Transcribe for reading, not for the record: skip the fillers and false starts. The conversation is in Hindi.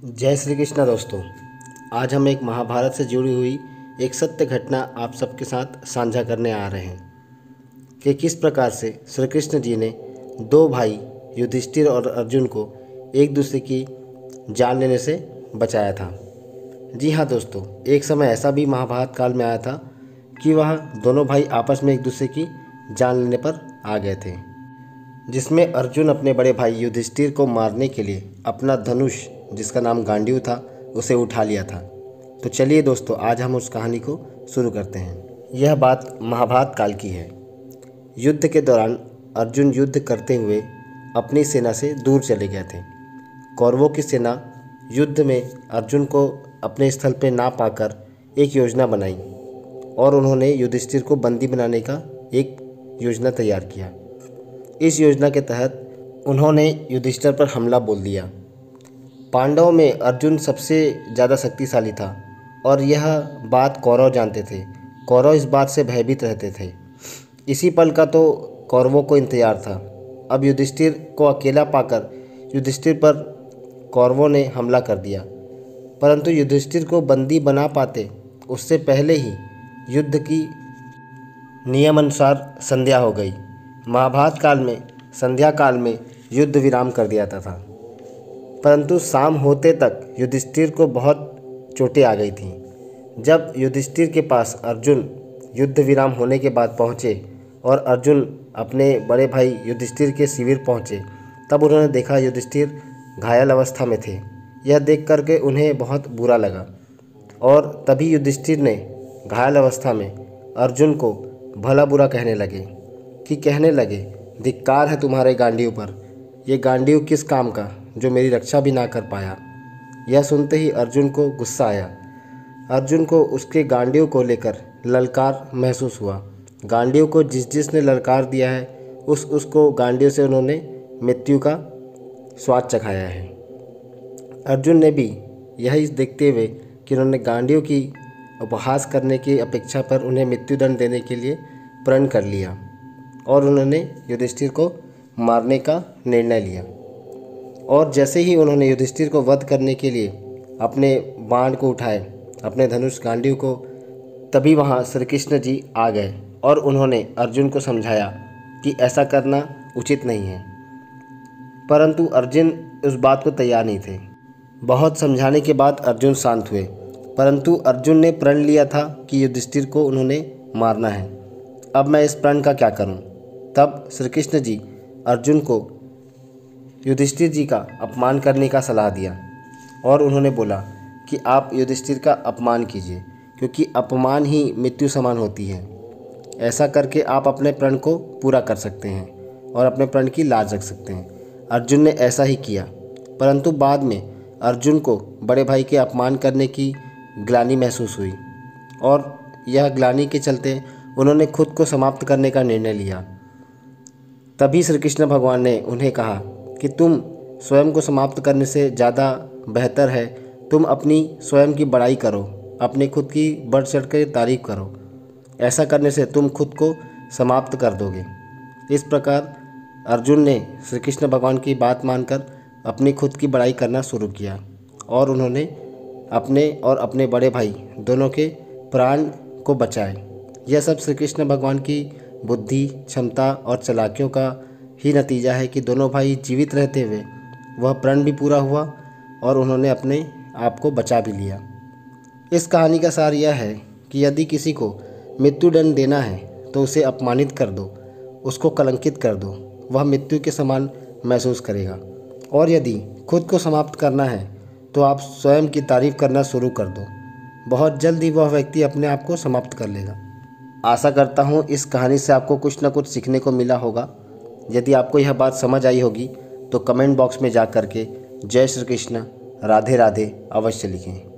जय श्री कृष्ण दोस्तों। आज हम एक महाभारत से जुड़ी हुई एक सत्य घटना आप सबके साथ साझा करने आ रहे हैं कि किस प्रकार से श्री कृष्ण जी ने दो भाई युधिष्ठिर और अर्जुन को एक दूसरे की जान लेने से बचाया था। जी हाँ दोस्तों, एक समय ऐसा भी महाभारत काल में आया था कि वह दोनों भाई आपस में एक दूसरे की जान लेने पर आ गए थे, जिसमें अर्जुन अपने बड़े भाई युधिष्ठिर को मारने के लिए अपना धनुष, जिसका नाम गांडीव था, उसे उठा लिया था। तो चलिए दोस्तों, आज हम उस कहानी को शुरू करते हैं। यह बात महाभारत काल की है। युद्ध के दौरान अर्जुन युद्ध करते हुए अपनी सेना से दूर चले गए थे। कौरवों की सेना युद्ध में अर्जुन को अपने स्थल पर ना पाकर एक योजना बनाई और उन्होंने युधिष्ठिर को बंदी बनाने का एक योजना तैयार किया। इस योजना के तहत उन्होंने युधिष्ठिर पर हमला बोल दिया। पांडवों में अर्जुन सबसे ज़्यादा शक्तिशाली था और यह बात कौरव जानते थे। कौरव इस बात से भयभीत रहते थे। इसी पल का तो कौरवों को इंतजार था। अब युधिष्ठिर को अकेला पाकर युधिष्ठिर पर कौरवों ने हमला कर दिया, परंतु युधिष्ठिर को बंदी बना पाते उससे पहले ही युद्ध की नियमानुसार संध्या हो गई। महाभारत काल में संध्या काल में युद्ध विराम कर दिया था, परंतु शाम होते तक युधिष्ठिर को बहुत चोटें आ गई थीं। जब युधिष्ठिर के पास अर्जुन युद्ध विराम होने के बाद पहुँचे और अर्जुन अपने बड़े भाई युधिष्ठिर के शिविर पहुँचे, तब उन्होंने देखा युधिष्ठिर घायल अवस्था में थे। यह देख कर के उन्हें बहुत बुरा लगा और तभी युधिष्ठिर ने घायल अवस्था में अर्जुन को भला बुरा कहने लगे, धिक्कार है तुम्हारे गांडीव पर। ये गांडीव किस काम का, जो मेरी रक्षा भी ना कर पाया। यह सुनते ही अर्जुन को गुस्सा आया। अर्जुन को उसके गांडीव को लेकर ललकार महसूस हुआ। गांडीव को जिसने ललकार दिया है उसको गांडीव से उन्होंने मृत्यु का स्वाद चखाया है। अर्जुन ने भी यही देखते हुए कि उन्होंने गांडीव की उपहास करने की अपेक्षा पर उन्हें मृत्युदंड देने के लिए प्रण कर लिया और उन्होंने युधिष्ठिर को मारने का निर्णय लिया। और जैसे ही उन्होंने युधिष्ठिर को वध करने के लिए अपने बाण को उठाए, अपने धनुष गांडीव को, तभी वहाँ श्री कृष्ण जी आ गए और उन्होंने अर्जुन को समझाया कि ऐसा करना उचित नहीं है, परंतु अर्जुन उस बात को तैयार नहीं थे। बहुत समझाने के बाद अर्जुन शांत हुए, परंतु अर्जुन ने प्रण लिया था कि युधिष्ठिर को उन्होंने मारना है। अब मैं इस प्रण का क्या करूं? तब श्री कृष्ण जी अर्जुन को युधिष्ठिर जी का अपमान करने का सलाह दिया और उन्होंने बोला कि आप युधिष्ठिर का अपमान कीजिए, क्योंकि अपमान ही मृत्यु समान होती है। ऐसा करके आप अपने प्रण को पूरा कर सकते हैं और अपने प्रण की लाज रख सकते हैं। अर्जुन ने ऐसा ही किया, परंतु बाद में अर्जुन को बड़े भाई के अपमान करने की ग्लानि महसूस हुई और यह ग्लानि के चलते उन्होंने खुद को समाप्त करने का निर्णय लिया। तभी श्री कृष्ण भगवान ने उन्हें कहा कि तुम स्वयं को समाप्त करने से ज़्यादा बेहतर है तुम अपनी स्वयं की बड़ाई करो, अपनी खुद की बढ़ चढ़ कर तारीफ करो। ऐसा करने से तुम खुद को समाप्त कर दोगे। इस प्रकार अर्जुन ने श्री कृष्ण भगवान की बात मानकर अपनी खुद की बड़ाई करना शुरू किया और उन्होंने अपने और अपने बड़े भाई दोनों के प्राण को बचाए। यह सब श्री कृष्ण भगवान की बुद्धि, क्षमता और चालाकियों का ही नतीजा है कि दोनों भाई जीवित रहते हुए वह प्रण भी पूरा हुआ और उन्होंने अपने आप को बचा भी लिया। इस कहानी का सार यह है कि यदि किसी को मृत्युदंड देना है तो उसे अपमानित कर दो, उसको कलंकित कर दो, वह मृत्यु के समान महसूस करेगा। और यदि खुद को समाप्त करना है तो आप स्वयं की तारीफ करना शुरू कर दो, बहुत जल्द ही वह व्यक्ति अपने आप को समाप्त कर लेगा। आशा करता हूँ इस कहानी से आपको कुछ न कुछ सीखने को मिला होगा। यदि आपको यह बात समझ आई होगी तो कमेंट बॉक्स में जा कर के जय श्री कृष्ण, राधे राधे अवश्य लिखें।